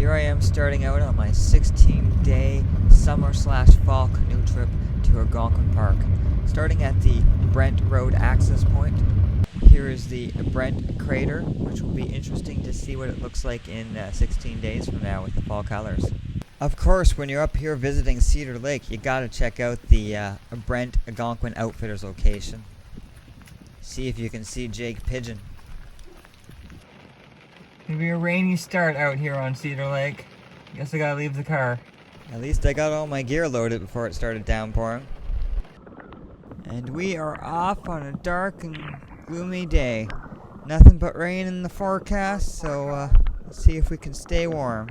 Here I am starting out on my 16-day summer/fall canoe trip to Algonquin Park. Starting at the Brent Road access point. Here is the Brent crater, which will be interesting to see what it looks like in 16 days from now with the fall colors. Of course, when you're up here visiting Cedar Lake, you gotta check out the Brent Algonquin Outfitters location. See if you can see Jake Pigeon. It'll be a rainy start out here on Cedar Lake. Guess I gotta leave the car. At least I got all my gear loaded before it started downpouring. And we are off on a dark and gloomy day. Nothing but rain in the forecast, so let's see if we can stay warm.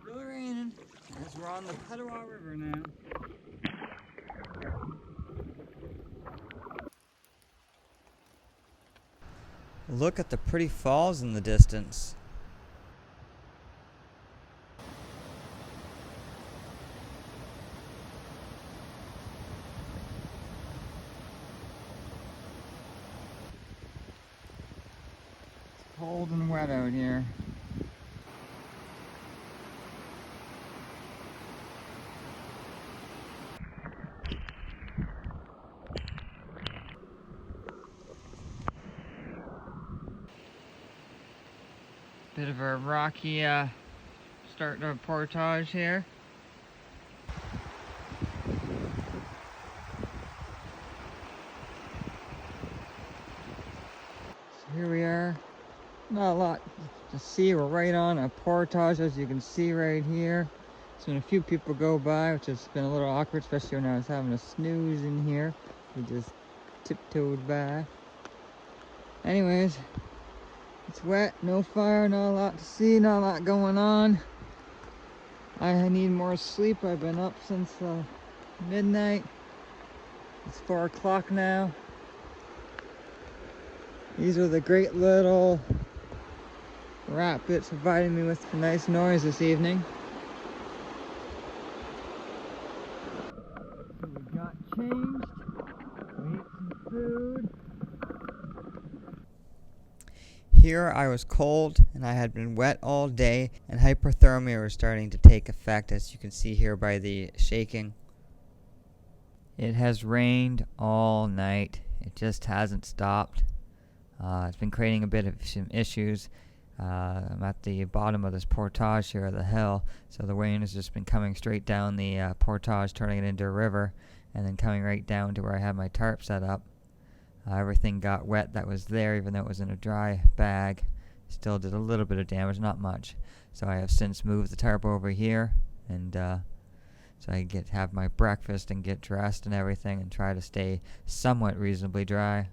Still raining, as we're on the Petawawa River now. Look at the pretty falls in the distance. It's cold and wet out here. Bit of a rocky start to a portage here. So here we are. Not a lot to see. We're right on a portage, as you can see right here. So when a few people go by, which has been a little awkward, especially when I was having a snooze in here. We just tiptoed by. Anyways. It's wet, no fire, not a lot to see, not a lot going on. I need more sleep. I've been up since midnight. It's 4 o'clock now. These are the great little rapids providing me with a nice noise this evening. So we got changed, we ate some food. Here I was cold and I had been wet all day, and hypothermia was starting to take effect, as you can see here by the shaking. It has rained all night. It just hasn't stopped. It's been creating a bit of some issues. I'm at the bottom of this portage here of the hill, so the rain has just been coming straight down the portage, turning it into a river, and then coming right down to where I had my tarp set up. Everything got wet that was there, even though it was in a dry bag. Still did a little bit of damage, not much. So I have since moved the tarp over here, and so I can have my breakfast and get dressed and everything, and try to stay somewhat reasonably dry.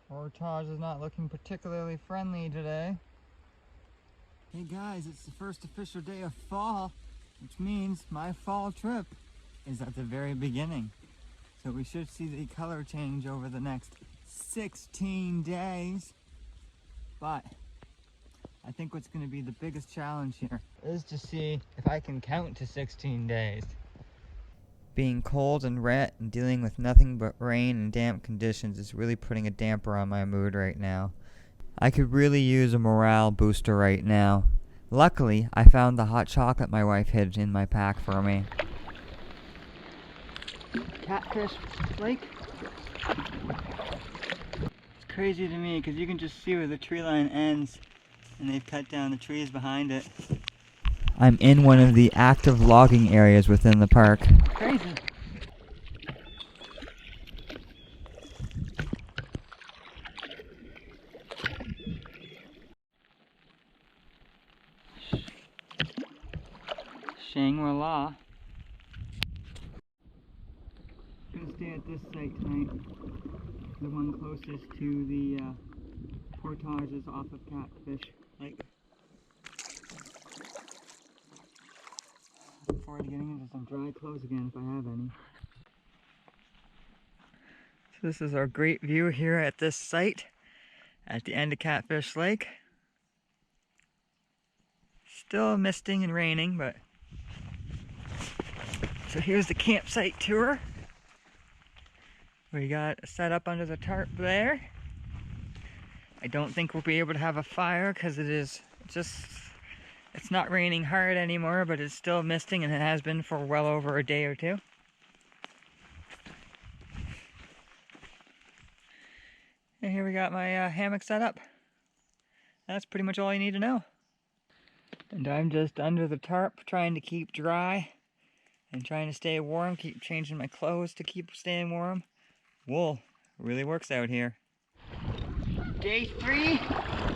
Portage is not looking particularly friendly today. Hey guys, it's the first official day of fall, which means my fall trip is at the very beginning. So we should see the color change over the next 16 days. But I think what's going to be the biggest challenge here is to see if I can count to 16 days. Being cold and wet and dealing with nothing but rain and damp conditions is really putting a damper on my mood right now. I could really use a morale booster right now. Luckily, I found the hot chocolate my wife hid in my pack for me. Catfish Lake. It's crazy to me because you can just see where the tree line ends, and they've cut down the trees behind it. I'm in one of the active logging areas within the park. Crazy. Shangri-La. I'm gonna stay at this site tonight, the one closest to the portages off of Catfish Lake. Looking forward to getting into some dry clothes again if I have any. So this is our great view here at this site at the end of Catfish Lake. Still misting and raining, but so here's the campsite tour. We got set up under the tarp there. I don't think we'll be able to have a fire because it's not raining hard anymore, but it's still misting, and it has been for well over a day or two. And here we got my hammock set up. That's pretty much all you need to know. And I'm just under the tarp trying to keep dry and trying to stay warm, keep changing my clothes to keep staying warm. Wool really works out here. Day 3,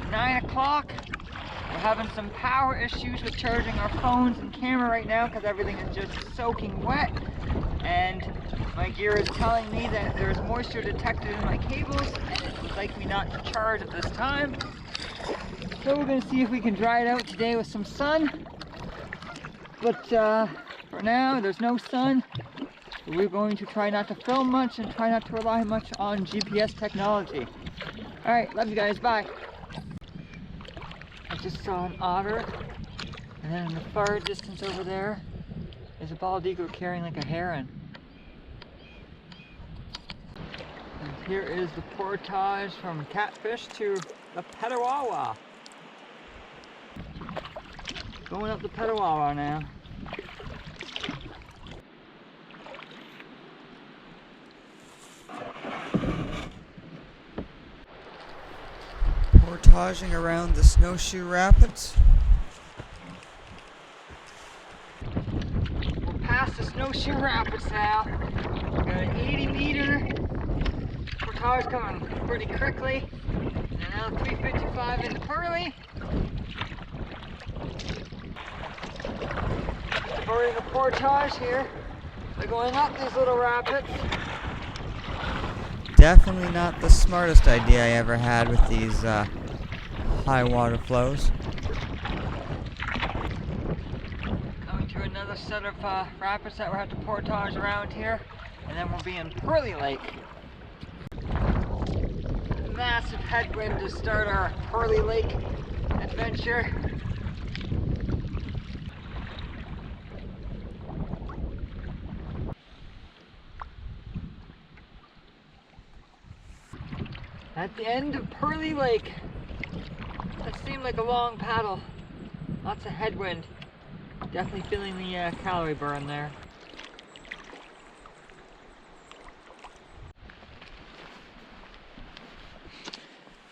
9 o'clock. We're having some power issues with charging our phones and camera right now because everything is just soaking wet. And my gear is telling me that there's moisture detected in my cables and it would like me not to charge at this time. So we're going to see if we can dry it out today with some sun. But for now, there's no sun. We're going to try not to film much and try not to rely much on GPS technology. Alright, love you guys, bye. I just saw an otter, and then in the far distance over there is a bald eagle carrying like a heron. And here is the portage from Catfish to the Petawawa. Going up the Petawawa now. Portaging around the Snowshoe Rapids. We're past the Snowshoe Rapids now. We've got an 80-meter portage coming pretty quickly. And now 355 into Pearly. We're in the portage here. We're going up these little rapids. Definitely not the smartest idea I ever had with these high water flows. Coming to another set of rapids that we'll have to portage around here, and then we'll be in Pearly Lake. Massive headwind to start our Pearly Lake adventure. At the end of Pearly Lake. That seemed like a long paddle. Lots of headwind. Definitely feeling the calorie burn there.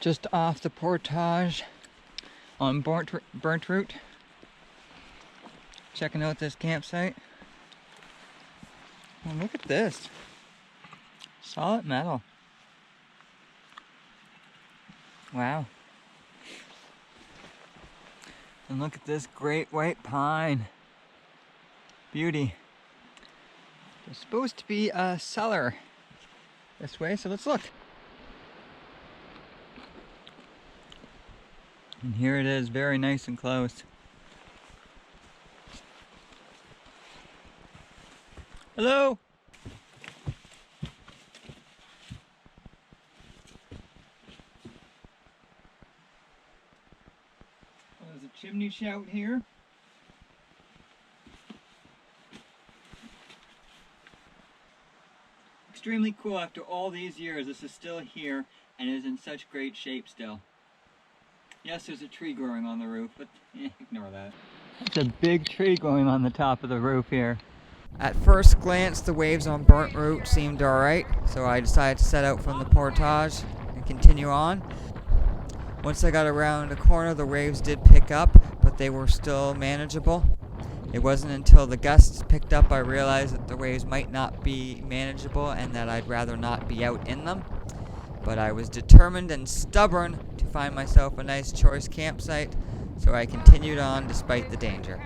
Just off the portage on Burnt Route. Checking out this campsite. Oh, look at this. Solid metal. Wow. And look at this great white pine. Beauty. There's supposed to be a cellar this way, so let's look. And here it is, very nice and close. Hello? There's a chimney shout here. Extremely cool after all these years. This is still here and is in such great shape still. Yes, there's a tree growing on the roof, but ignore that. There's a big tree growing on the top of the roof here. At first glance, the waves on Burnt Route seemed alright, so I decided to set out from the portage and continue on. Once I got around a corner, the waves did pick up, but they were still manageable. It wasn't until the gusts picked up I realized that the waves might not be manageable and that I'd rather not be out in them. But I was determined and stubborn to find myself a nice choice campsite, so I continued on despite the danger.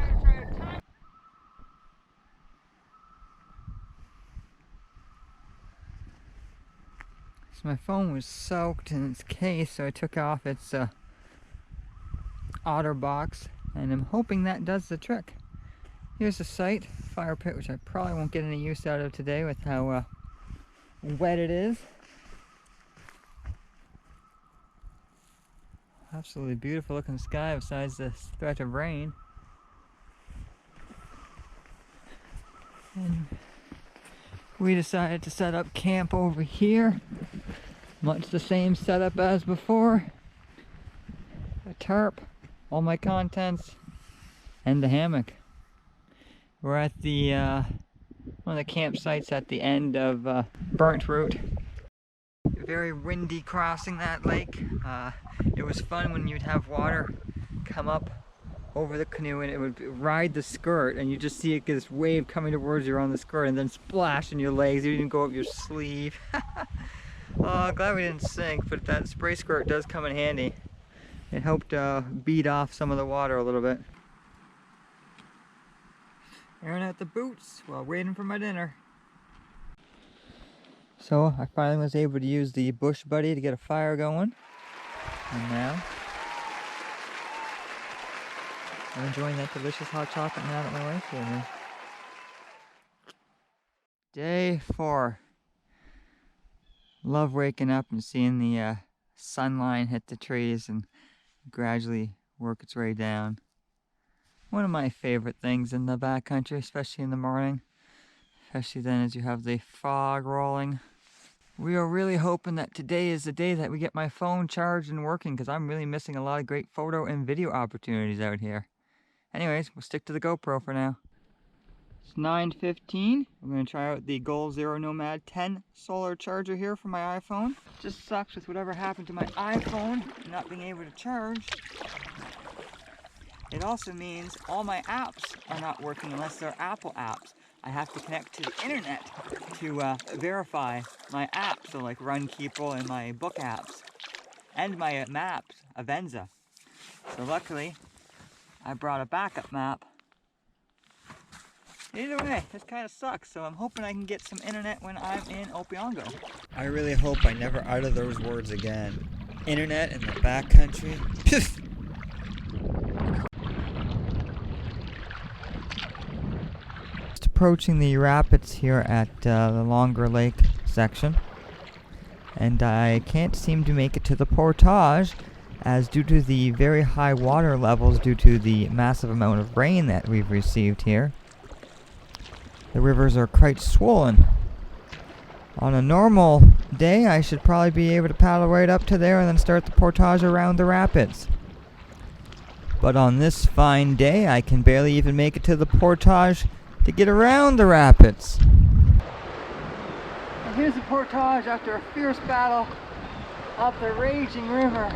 So my phone was soaked in its case, so I took off its otter box, and I'm hoping that does the trick. Here's the site, fire pit, which I probably won't get any use out of today with how wet it is. Absolutely beautiful looking sky besides the threat of rain. And we decided to set up camp over here. Much the same setup as before. a tarp, all my contents, and the hammock. We're at the one of the campsites at the end of Burnt Root. Very windy crossing that lake. It was fun when you'd have water come up over the canoe and it would ride the skirt, and you just see it get this wave coming towards you on the skirt and then splash in your legs. You didn't go up your sleeve. Oh, glad we didn't sink, but that spray skirt does come in handy. It helped beat off some of the water a little bit. Airing out the boots while waiting for my dinner. So I finally was able to use the Bush Buddy to get a fire going. And now I'm enjoying that delicious hot chocolate now that my wife's with me. Day 4. Love waking up and seeing the sunline hit the trees and gradually work its way down. One of my favorite things in the backcountry, especially in the morning. Especially then as you have the fog rolling. We are really hoping that today is the day that we get my phone charged and working, because I'm really missing a lot of great photo and video opportunities out here. Anyways, we'll stick to the GoPro for now. It's 9:15. I'm going to try out the Goal Zero Nomad 10 solar charger here for my iPhone. Just sucks with whatever happened to my iPhone not being able to charge. It also means all my apps are not working unless they're Apple apps. I have to connect to the internet to verify my apps, so like Runkeeper and my book apps, and my maps, Avenza. So luckily, I brought a backup map. Either way, this kind of sucks, so I'm hoping I can get some internet when I'm in Opeongo. I really hope I never utter those words again. Internet in the backcountry? Pfft! Just approaching the rapids here at the Longer Lake section. And I can't seem to make it to the portage, as due to the very high water levels due to the massive amount of rain that we've received here, the rivers are quite swollen. On a normal day, I should probably be able to paddle right up to there and then start the portage around the rapids. But on this fine day, I can barely even make it to the portage to get around the rapids. And here's the portage after a fierce battle up the raging river.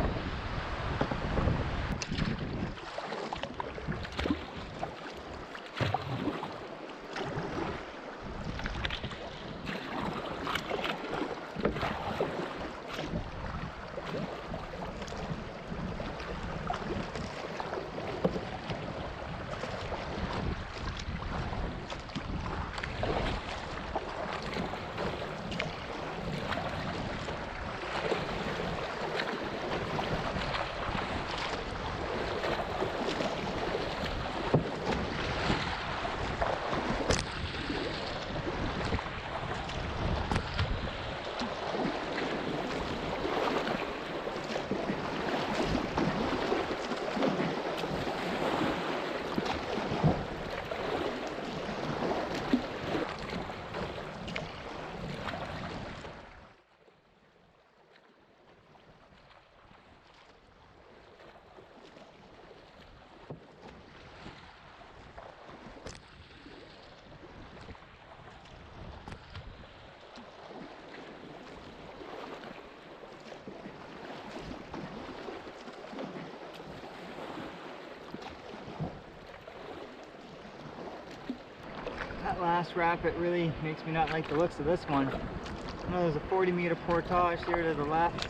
That last rapid really makes me not like the looks of this one. I know there's a 40-meter portage here to the left.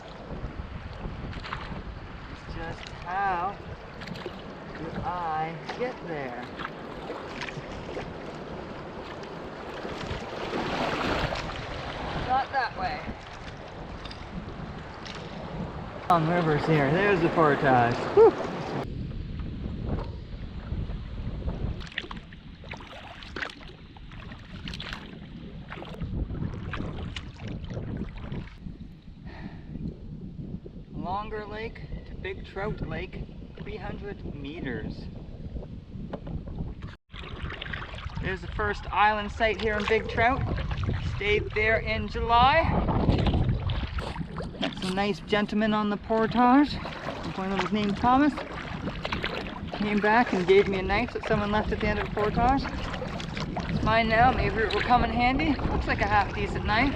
It's just how do I get there? Not that way. Long rivers here. There's the portage. Whew. Longer Lake to Big Trout Lake, 300 meters. There's the first island site here in Big Trout. Stayed there in July. Got some nice gentlemen on the portage. One of them was named Thomas. Came back and gave me a knife that someone left at the end of a portage. It's mine now, maybe it will come in handy. Looks like a half decent knife.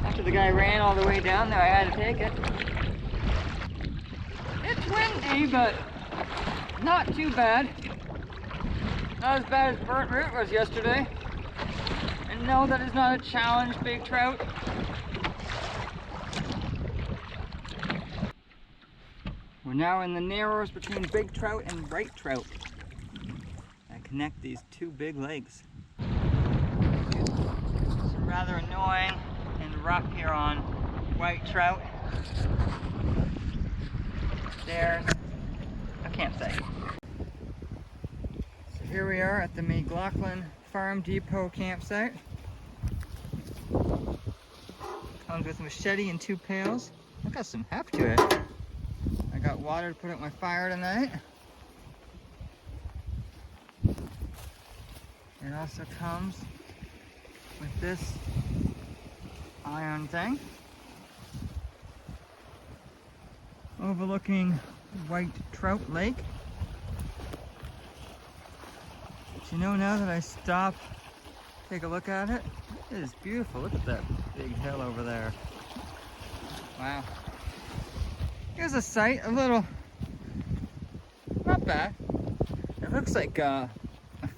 After the guy ran all the way down there, I had to take it. It's windy, but not too bad. Not as bad as burnt root was yesterday. And no, that is not a challenge, big trout. We're now in the narrows between big trout and white trout that connect these two big lakes. Some rather annoying and rough here on white trout. There's a campsite. So here we are at the McLaughlin Farm Depot campsite. Comes with a machete and 2 pails. I got some heft to it. I got water to put out my fire tonight. It also comes with this iron thing overlooking White Trout Lake. But you know, now that I stop, take a look at it, it is beautiful. Look at that big hill over there. Wow. Here's a site, a little, not bad. It looks like a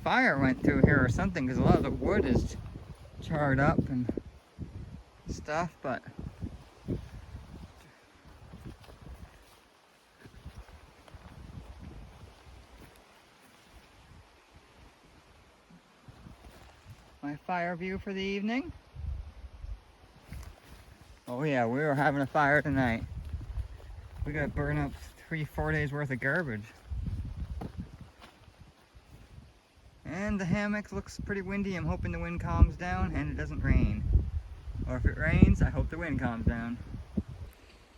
fire went through here or something, because a lot of the wood is charred up and stuff, but my fire view for the evening. Oh yeah, we were having a fire tonight. We gotta burn up 3-4 days worth of garbage. And the hammock looks pretty windy. I'm hoping the wind calms down and it doesn't rain. Or if it rains, I hope the wind calms down.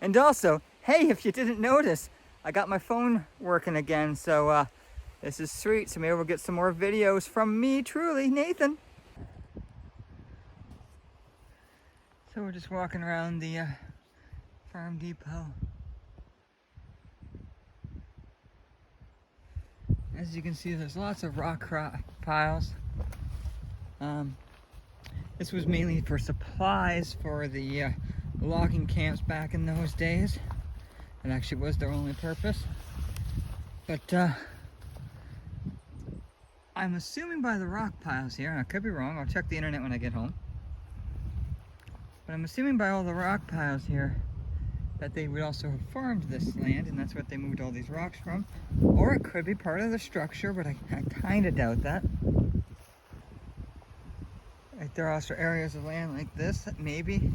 And also, hey, if you didn't notice, I got my phone working again, so this is sweet. So maybe we'll get some more videos from me, truly, Nathan. So we're just walking around the farm depot. As you can see, there's lots of rock piles. This was mainly for supplies for the logging camps back in those days. It actually was their only purpose. But I'm assuming by the rock piles here, and I could be wrong, I'll check the internet when I get home. But I'm assuming by all the rock piles here that they would also have farmed this land, and that's what they moved all these rocks from. Or it could be part of the structure, but I kind of doubt that. Like, there are also areas of land like this that maybe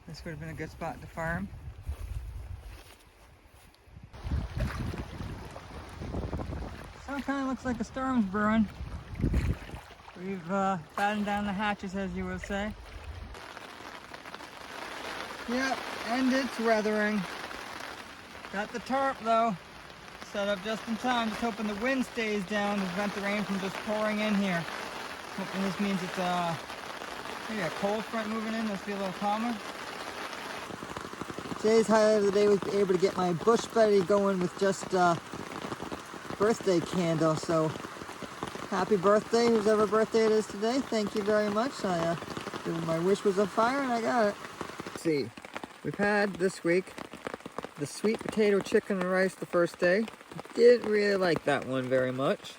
this would have been a good spot to farm. So it kind of looks like a storm's brewing. We've battened down the hatches, as you would say. Yep, and it's weathering. Got the tarp though, set up just in time, just hoping the wind stays down to prevent the rain from just pouring in here. Hoping this means it's maybe a cold front moving in, must be a little calmer. Today's highlight of the day was able to get my bush buddy going with just birthday candle, so happy birthday, whose ever birthday it is today. Thank you very much. My wish was on fire and I got it. See, we've had this week the sweet potato chicken and rice the first day. Didn't really like that one very much.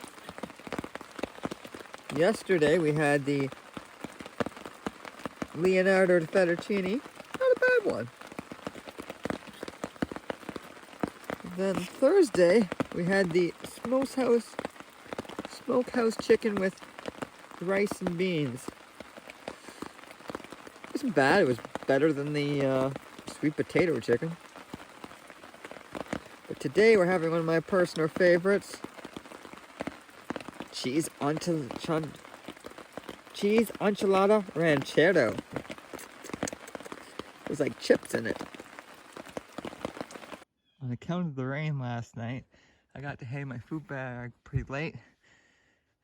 Yesterday we had the Leonardo da fettuccine. Not a bad one. Then Thursday we had the smokehouse chicken with rice and beans. It wasn't bad. It was better than the sweet potato chicken. But today we're having one of my personal favorites. Cheese enchilada ranchero. There's like chips in it. On account of the rain last night, I got to hay my food bag pretty late.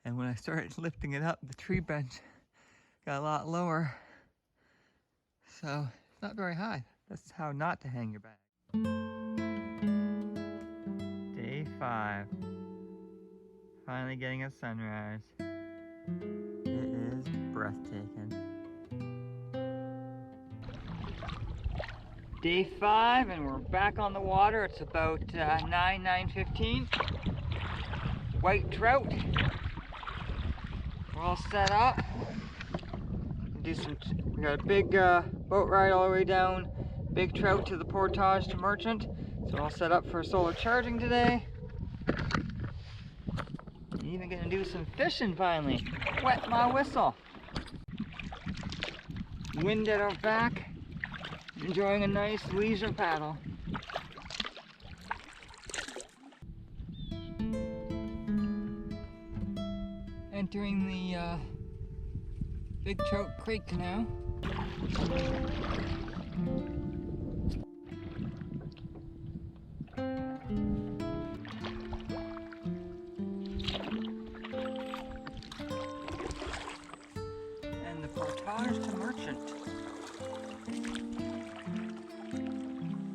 And when I started lifting it up, the tree bench got a lot lower. So it's not very high. That's how not to hang your bag. Day 5. Finally getting a sunrise. It is breathtaking. Day 5 and we're back on the water. It's about 9:15. White trout. We're all set up. We got a big boat ride all the way down Big Trout to the portage to Merchant. So we're all set up for solar charging today. Even gonna do some fishing finally. Wet my whistle. Wind at our back. Enjoying a nice leisure paddle. Entering the Big Trout Creek now. And the portage to Merchant.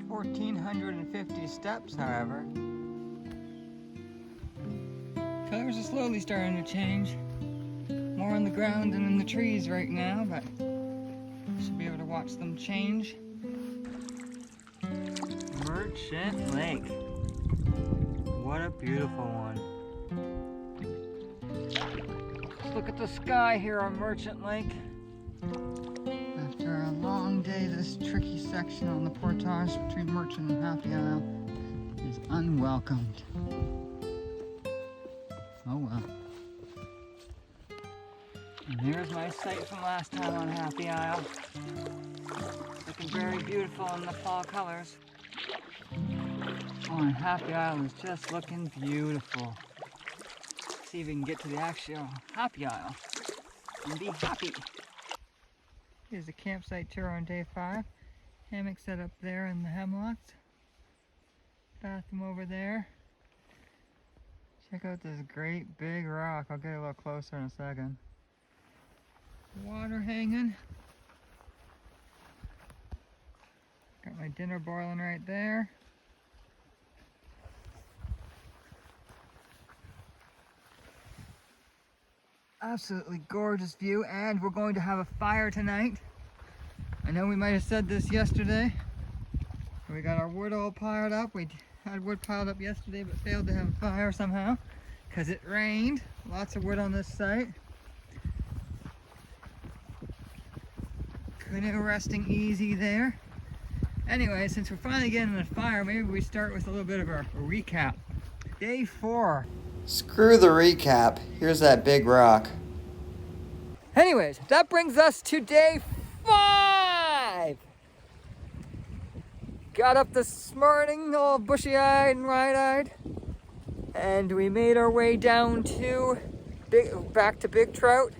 1,450 steps, however. Colors are slowly starting to change. More on the ground than in the trees right now, but should be able to watch them change. Merchant Lake. What a beautiful one. Let's look at the sky here on Merchant Lake. After a long day, this tricky section on the portage between Merchant and Happy Isle is unwelcomed. Oh well. And there's my sight from last time on Happy Isle. Looking very beautiful in the fall colors. Oh, and Happy Isle is just looking beautiful. Let's see if we can get to the actual Happy Isle and be happy. Here's the campsite tour on day 5. Hammock set up there in the hemlocks. Bathroom over there. Check out this great big rock. I'll get a little closer in a second. Water hanging. Got my dinner boiling right there. Absolutely gorgeous view, and we're going to have a fire tonight. I know we might have said this yesterday. We got our wood all piled up. We had wood piled up yesterday but failed to have a fire somehow because it rained. Lots of wood on this site. Canoe resting easy there. Anyway, since we're finally getting the fire, maybe we start with a little bit of a recap. Day 4. Screw the recap. Here's that big rock. Anyways, that brings us to day 5. Got up this morning all bushy-eyed and wide-eyed, and we made our way down to back to Big Trout.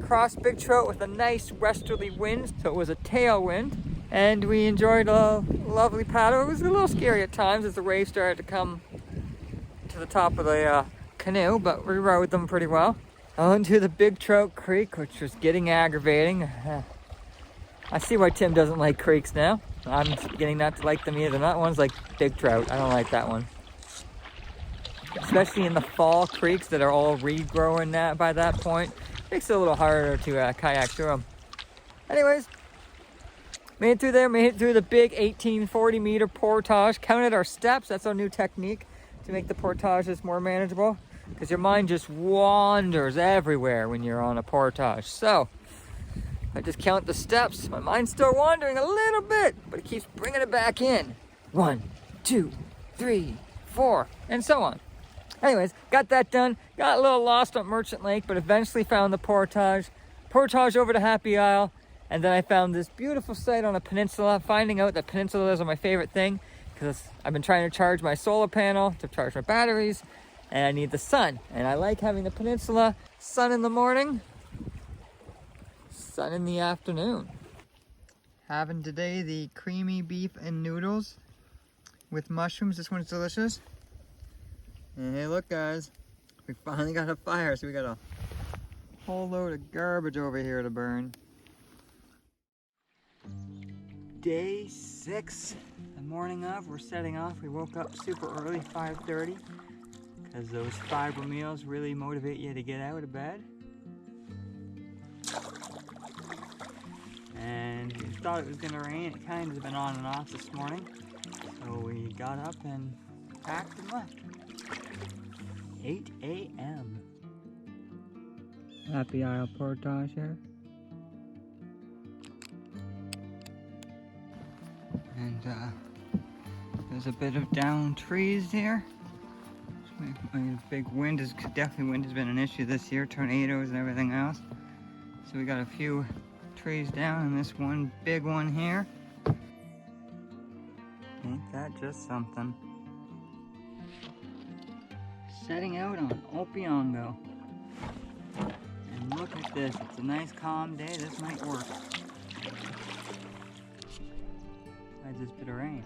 Crossed Big Trout with a nice westerly wind, so it was a tailwind, and we enjoyed a lovely paddle. It was a little scary at times as the waves started to come to the top of the canoe, but we rode them pretty well. Onto the Big Trout Creek, which was getting aggravating. I see why Tim doesn't like creeks now. I'm beginning not to like them either. That one's like Big Trout. I don't like that one. Especially in the fall creeks that are all regrowing by that point. Makes it a little harder to kayak through them. Anyways, made it through there, made it through the big 1840 meter portage. Counted our steps. That's our new technique to make the portages more manageable, because your mind just wanders everywhere when you're on a portage. So I just count the steps. My mind's still wandering a little bit, but it keeps bringing it back in. 1, 2, 3, 4, and so on. Anyways, got that done. Got a little lost on Merchant Lake, but eventually found the portage over to Happy Isle, and then I found this beautiful site on a peninsula. Finding out that peninsulas are my favorite thing, because I've been trying to charge my solar panel to charge my batteries, and I need the sun. And I like having the peninsula, sun in the morning, sun in the afternoon. Having today the creamy beef and noodles with mushrooms. This one's delicious. And hey, look guys, we finally got a fire, so we got a whole load of garbage over here to burn. Day 6, the morning of. We're setting off. We woke up super early, 5:30, because those fiber meals really motivate you to get out of bed. And we thought it was going to rain. It kind of been on and off this morning. So we got up and packed and left. 8 a.m. Happy Isle portage here. And there's a bit of down trees here. Big wind is definitely wind has been an issue this year, tornadoes and everything else. So we got a few trees down and this one big one here. Ain't that just something? Setting out on Opeongo. And look at this, it's a nice calm day, this might work. Besides this bit of rain.